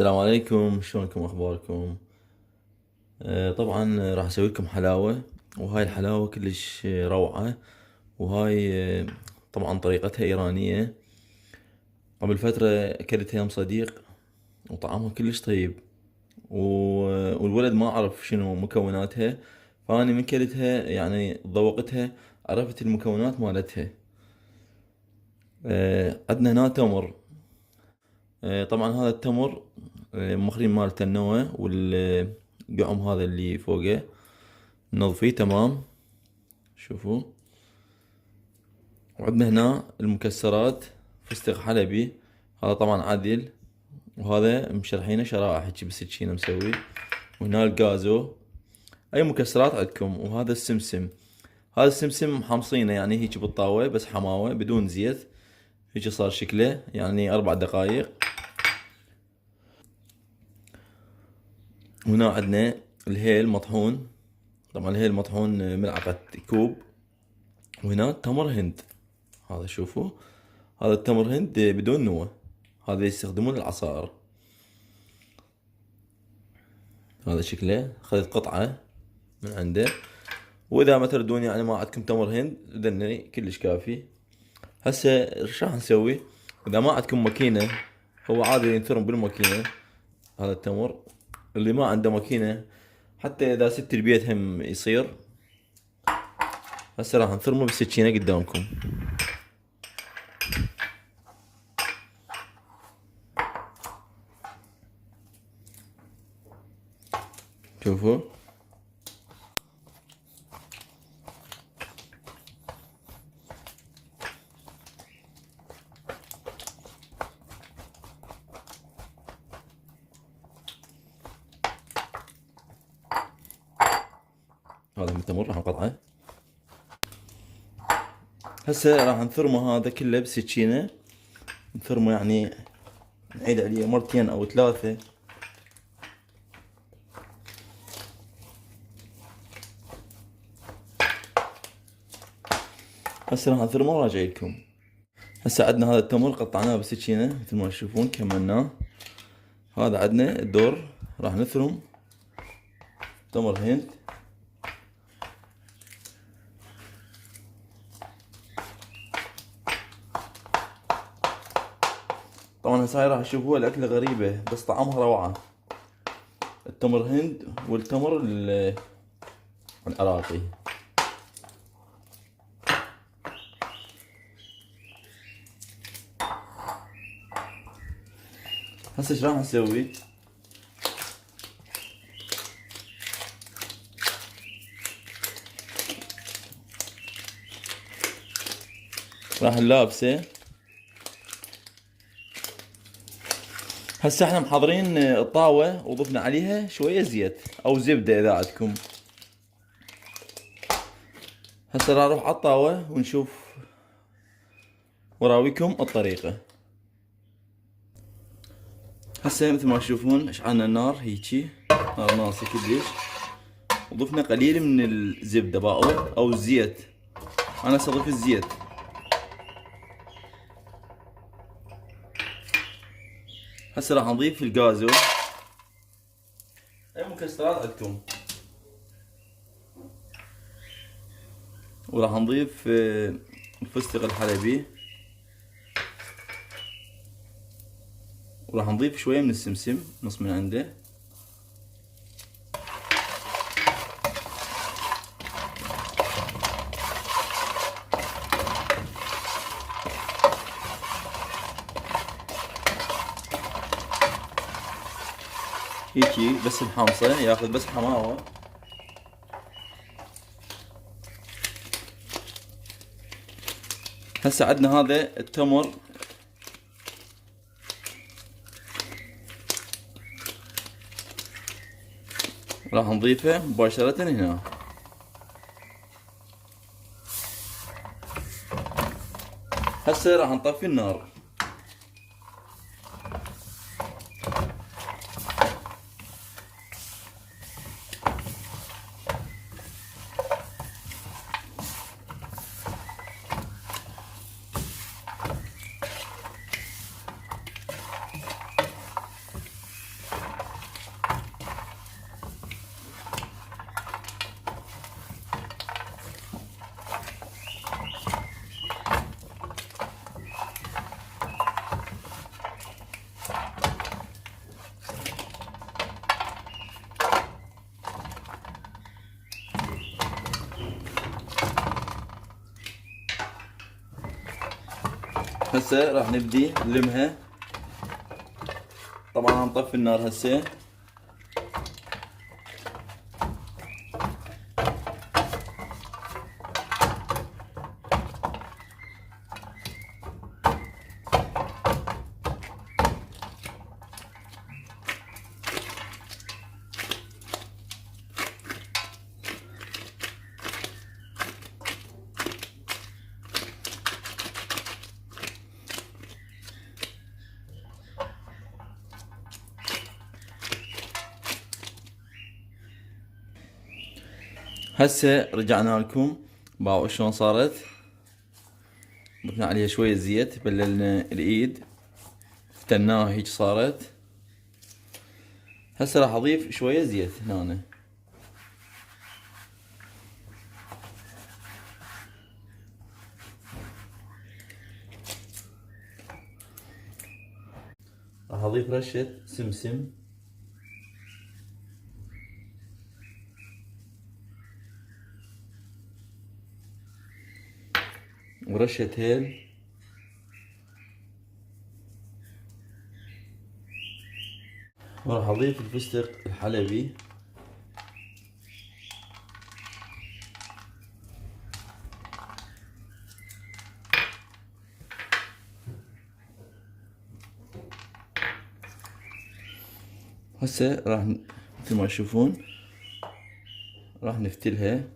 السلام عليكم، شلونكم اخباركم؟ طبعا راح اسوي لكم حلاوة. وهاي الحلاوة كلش روعة. وهاي طبعا طريقتها ايرانية. قبل فترة اكلتها يم صديق وطعمها كلش طيب. والولد ما عرف شنو مكوناتها، فاني من كلتها يعني ذوقتها، عرفت المكونات مالتها. عندنا هنا تمر. طبعا هذا التمر مخرين مالته النوى والقعم هذا اللي فوقه نظفيه تمام. شوفوا. وعندنا هنا المكسرات، فستق حلبي، هذا طبعا عدل، وهذا مشرحينه شرائح هيجي بالسكينة مسوي. وهنا الجازو، اي مكسرات عندكم. وهذا السمسم، هذا السمسم حامصينه يعني هيجي بالطاوة بس حماوة بدون زيت. هيجي صار شكله يعني 4 دقايق. وهنا عندنا الهيل مطحون، طبعا الهيل مطحون ملعقة كوب. وهنا تمر هند، هذا شوفوا، هذا التمر هند بدون نوى، هذا يستخدمون العصائر. هذا شكله خذت قطعة من عنده. واذا ما تردون يعني ما عندكم تمر هند ذني كلش كافي. هسه ايش راح نسوي؟ اذا ما عندكم ماكينة، هو عادي ينثرم بالماكينة هذا التمر. اللي ما عنده ماكينة، حتى اذا ست البيت هم يصير. هسه راح نثرمه بالسكينة قدامكم. شوفوا. هذا من التمر راح نقطعه. هسه راح نثرمه هذا كله بسكينة، نثرمه يعني نعيد عليه مرتين او 3. هسه راح نثرمه وراجع لكم. هسه عندنا هذا التمر قطعناه بسكينة مثل ما تشوفون كملناه. هذا عندنا الدور راح نثرم تمر هند. طبعا هسه هاي راح تشوفوها الأكلة غريبة بس طعمها روعة. التمر هند والتمر العراقي. هسه ايش راح نسوي؟ راح نلابسه. هسه احنا محضرين الطاوة وضفنا عليها شوية زيت او زبدة اذا عندكم. هسه راح نروح على الطاوة ونشوف وراويكم الطريقة. هسه مثل ما تشوفون اشعلنا النار هيجي، نار ناصي كلش. وضفنا قليل من الزبدة باقول او الزيت، انا استضيف الزيت. هسه راح نضيف الجازو، اي مكسرات عندكم. وراح نضيف الفستق الحلبي. وراح نضيف شوية من السمسم، نص من عنده. هيجي بس محمصة ياخذ بس حماوة. هسه عندنا هذا التمر، راح نضيفه مباشرة هنا. هسه راح نطفي النار. هسه راح نبدي نلمها. طبعا هنطفي النار هسه. هسه رجعنا لكم. باو شلون صارت. ضفنا عليها شوية زيت، بللنا الايد، فتناها هيج صارت. هسه راح اضيف شوية زيت هنا. راح اضيف رشة سمسم، ورشة هيل، وراح اضيف الفستق الحلبي، هسه راح مثل ما تشوفون راح نفتلها.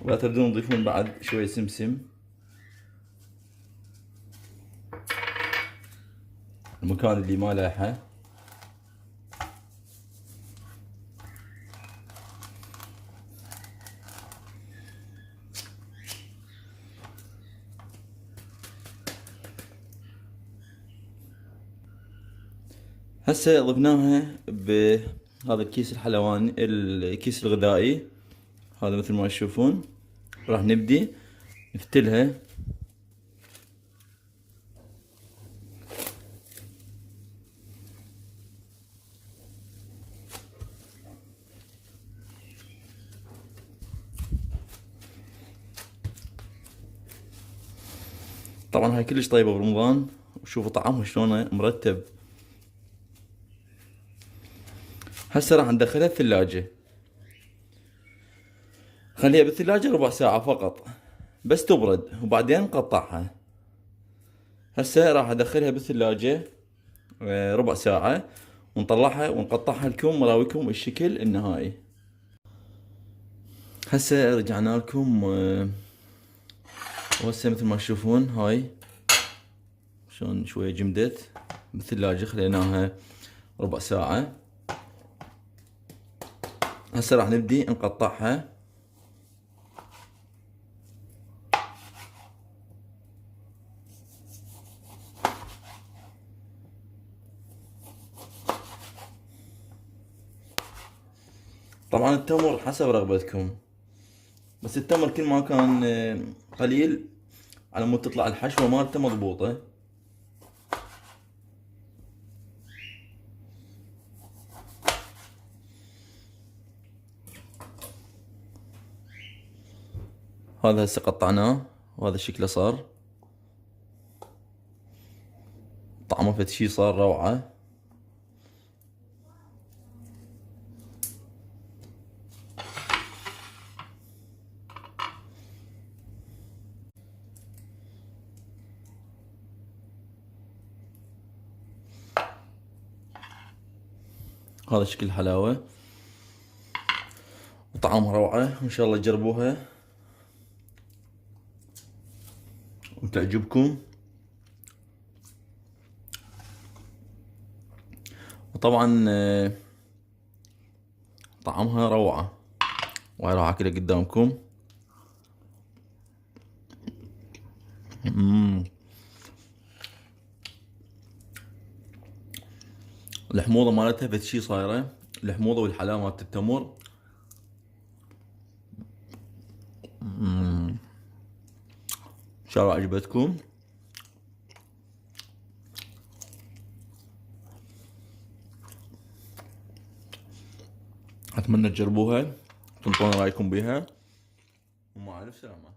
ولا تردون تضيفون بعد شوية سمسم، المكان اللي ما لاحه. هسه ضفناها بهذا الكيس الحلواني، الكيس الغذائي هذا مثل ما تشوفون. راح نبدي نفتلها. طبعا هاي كلش طيبة برمضان، وشوفوا طعمها شلونه مرتب. هسه راح ندخلها الثلاجة، خليها بالثلاجة ربع ساعة فقط بس تبرد، وبعدين نقطعها. هسه راح ادخلها بالثلاجة ربع ساعة، ونطلعها ونقطعها لكم مراويكم الشكل النهائي. هسه رجعنا لكم، وهسه مثل ما تشوفون هاي شلون شوية جمدت بالثلاجة، خليناها ربع ساعة. هسه راح نبدي نقطعها. طبعا التمر حسب رغبتكم، بس التمر كل ما كان قليل على مود تطلع الحشوة مالته مضبوطة. هذا هسه قطعناه وهذا شكله صار. طعمه فد شي صار روعة. هذا شكل الحلاوة وطعمها روعة، وإن شاء الله تجربوها وتعجبكم. وطبعا طعمها روعة، وهاي راح اكلها قدامكم. الحموضة مالتها فد شي صايرة، الحموضة والحلاوة مالت التمر. ان شاء الله عجبتكم. اتمنى تجربوها، تنطونا رايكم بيها، ومع الف سلامة.